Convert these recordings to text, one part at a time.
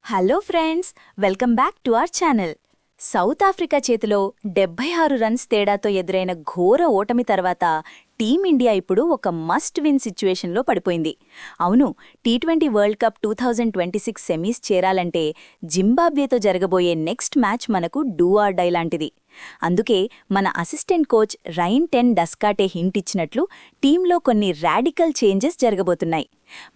Hello friends, welcome back to our channel. South Africa చేతిలో 76 runs తేడాతో ఎదురైన ఘోర ఓటమి తర్వాత టీమిండియా ఇప్పుడు ఒక మస్ట్ విన్ సిచ్యువేషన్లో పడిపోయింది. అవును, టీ20 వరల్డ్ కప్ 2026 సెమీస్ చేరాలంటే జింబాబ్వేతో జరగబోయే నెక్స్ట్ మ్యాచ్ మనకు డూ ఆర్ డై లాంటిది. అందుకే మన assistant coach Ryan ten Doeschate hint ఇచ్చినట్లు టీంలో కొన్ని రాడికల్ చేంజెస్ జరగబోతున్నాయి.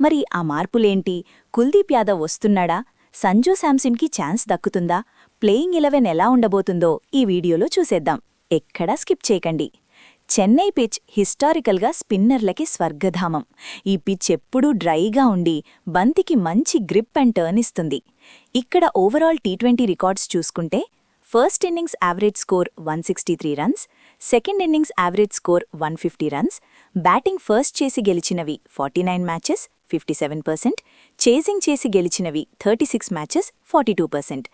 మరి ఆ మార్పులేంటి? కుల్దీప్ యాదవ్ వస్తున్నాడా? సంజూ శాంసన్కి ఛాన్స్ దక్కుతుందా? ప్లేయింగ్ 11 ఎలా ఉండబోతుందో ఈ వీడియోలో చూసేద్దాం. ఎక్కడా స్కిప్ చేయకండి. చెన్నై పిచ్ హిస్టారికల్గా స్పిన్నర్లకి స్వర్గధామం. ఈ పిచ్ ఎప్పుడూ డ్రైగా ఉండి బంతికి మంచి గ్రిప్ అండ్ టర్న్ ఇస్తుంది. ఇక్కడ ఓవరాల్ టీ20 రికార్డ్స్ చూసుకుంటే first innings average score 163 runs, second innings average score 150 runs, batting first చేసి గెలిచినవి 49 మ్యాచెస్ 57%, చేసింగ్ చేసి గెలిచినవి 36 మ్యాచెస్ 42%.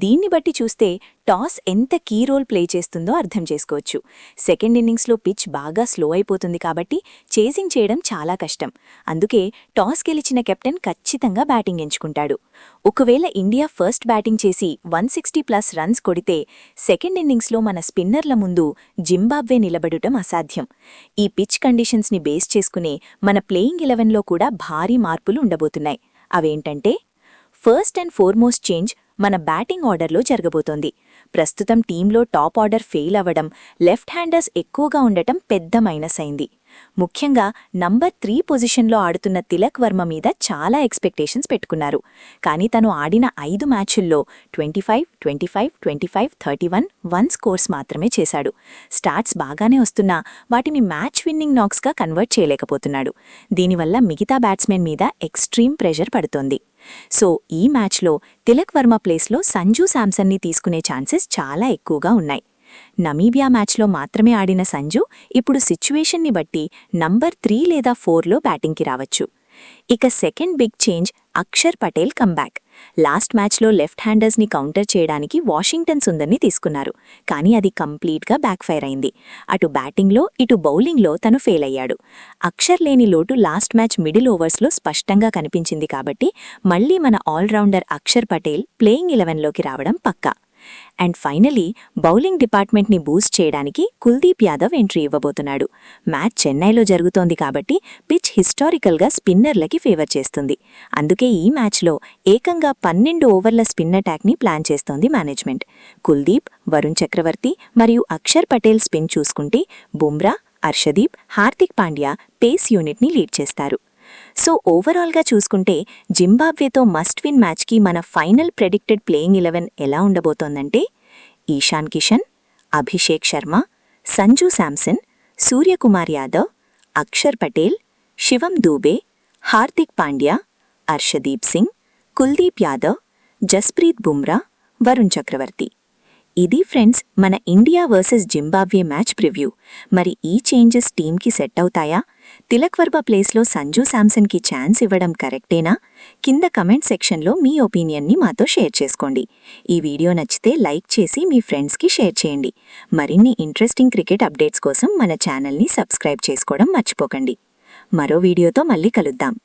దీన్ని బట్టి చూస్తే టాస్ ఎంత కీ రోల్ ప్లే చేస్తుందో అర్థం చేసుకోవచ్చు. సెకండ్ ఇన్నింగ్స్లో పిచ్ బాగా స్లో అయిపోతుంది కాబట్టి చేసింగ్ చేయడం చాలా కష్టం. అందుకే టాస్ గెలిచిన కెప్టెన్ ఖచ్చితంగా బ్యాటింగ్ ఎంచుకుంటాడు. ఒకవేళ ఇండియా ఫస్ట్ బ్యాటింగ్ చేసి 160+ రన్స్ కొడితే సెకండ్ ఇన్నింగ్స్లో మన స్పిన్నర్ల ముందు జింబాబ్వే నిలబడటం అసాధ్యం. ఈ పిచ్ కండిషన్స్ని బేస్ చేసుకునే మన ప్లేయింగ్ 11లో కూడా భారీ మార్పులు ఉండబోతున్నాయి. అవేంటంటే, ఫస్ట్ అండ్ ఫోర్మోస్ట్ చేంజ్ మన బ్యాటింగ్ ఆర్డర్లో జరగబోతోంది. ప్రస్తుతం టీంలో టాప్ ఆర్డర్ ఫెయిల్ అవ్వడం, లెఫ్ట్ హ్యాండర్స్ ఎక్కువగా ఉండటం పెద్ద మైనస్ అయింది. ముఖ్యంగా నంబర్ 3 పొజిషన్లో ఆడుతున్న తిలక్ వర్మ మీద చాలా ఎక్స్పెక్టేషన్స్ పెట్టుకున్నారు. కానీ తను ఆడిన 5 మ్యాచుల్లో 25, 25, 25, 31, 1 స్కోర్స్ మాత్రమే చేశాడు. స్టాట్స్ బాగానే వస్తున్నా వాటిని మ్యాచ్ విన్నింగ్ నాక్స్గా కన్వర్ట్ చేయలేకపోతున్నాడు. దీనివల్ల మిగతా బ్యాట్స్మెన్ మీద ఎక్స్ట్రీమ్ ప్రెషర్ పడుతోంది. సో ఈ మ్యాచ్లో తిలక్ వర్మ ప్లేస్లో సంజూ శాంసన్ని తీసుకునే ఛాన్సెస్ చాలా ఎక్కువగా ఉన్నాయి. నమీబియా మ్యాచ్లో మాత్రమే ఆడిన సంజూ ఇప్పుడు సిచ్యువేషన్ని బట్టి నంబర్ 3 లేదా 4లో బ్యాటింగ్కి రావచ్చు. ఇక second big change Akshar Patel comeback. Last మ్యాచ్లో లెఫ్ట్ హ్యాండర్స్ని కౌంటర్ చేయడానికి వాషింగ్టన్ సుందర్ని తీసుకున్నారు. కానీ అది కంప్లీట్గా బ్యాక్ఫైర్ అయింది. అటు బ్యాటింగ్లో ఇటు బౌలింగ్లో తను ఫెయిల్ అయ్యాడు. అక్షర్ లేని లోటు లాస్ట్ మ్యాచ్ మిడిల్ ఓవర్స్లో స్పష్టంగా కనిపించింది. కాబట్టి మళ్లీ మన ఆల్రౌండర్ అక్షర్ పటేల్ ప్లేయింగ్ 11లోకి రావడం పక్కా. అండ్ ఫైనలీ బౌలింగ్ డిపార్ట్మెంట్ని బూస్ట్ చేయడానికి కుల్దీప్ యాదవ్ ఎంట్రీ ఇవ్వబోతున్నాడు. మ్యాచ్ చెన్నైలో జరుగుతోంది కాబట్టి పిచ్ హిస్టారికల్గా స్పిన్నర్లకి ఫేవర్ చేస్తుంది. అందుకే ఈ మ్యాచ్లో ఏకంగా 12 ఓవర్ల స్పిన్ అటాక్ని ప్లాన్ చేస్తోంది మేనేజ్మెంట్. కుల్దీప్, వరుణ్ చక్రవర్తి మరియు అక్షర్ పటేల్ స్పిన్ చూసుకుంటే బుమ్రా, హర్షదీప్, హార్దిక్ పాండ్యా పేస్ యూనిట్ని లీడ్ చేస్తారు. సో ఓవరాల్గా చూసుకుంటే జింబాబ్వేతో మస్ట్ విన్ మ్యాచ్కి మన ఫైనల్ ప్రెడిక్టెడ్ ప్లేయింగ్ 11 ఎలా ఉండబోతోందంటే, ఈశాన్ కిషన్, అభిషేక్ శర్మ, సంజూ శాంసన్, సూర్యకుమార్ యాదవ్, అక్షర్ పటేల్, శివం దూబే, హార్దిక్ పాండ్యా, హర్షదీప్ సింగ్, కుల్దీప్ యాదవ్, జస్ప్రీత్ బుమ్రా, వరుణ్ చక్రవర్తి. ఇది ఫ్రెండ్స్ మన India versus Zimbabwe match preview. మరి ఈ చేంజెస్ టీంకి సెట్ అవుతాయా? తిలక్ వర్మ ప్లేస్లో సంజూ శాంసన్కి ఛాన్స్ ఇవ్వడం కరెక్టేనా? కింద కమెంట్ సెక్షన్లో మీ ఒపీనియన్ని మాతో షేర్ చేసుకోండి. ఈ వీడియో నచ్చితే లైక్ చేసి మీ ఫ్రెండ్స్కి షేర్ చేయండి. మరిన్ని ఇంట్రెస్టింగ్ క్రికెట్ అప్డేట్స్ కోసం మన ఛానల్ని సబ్స్క్రైబ్ చేసుకోవడం మర్చిపోకండి. మరో వీడియోతో మళ్ళీ కలుద్దాం.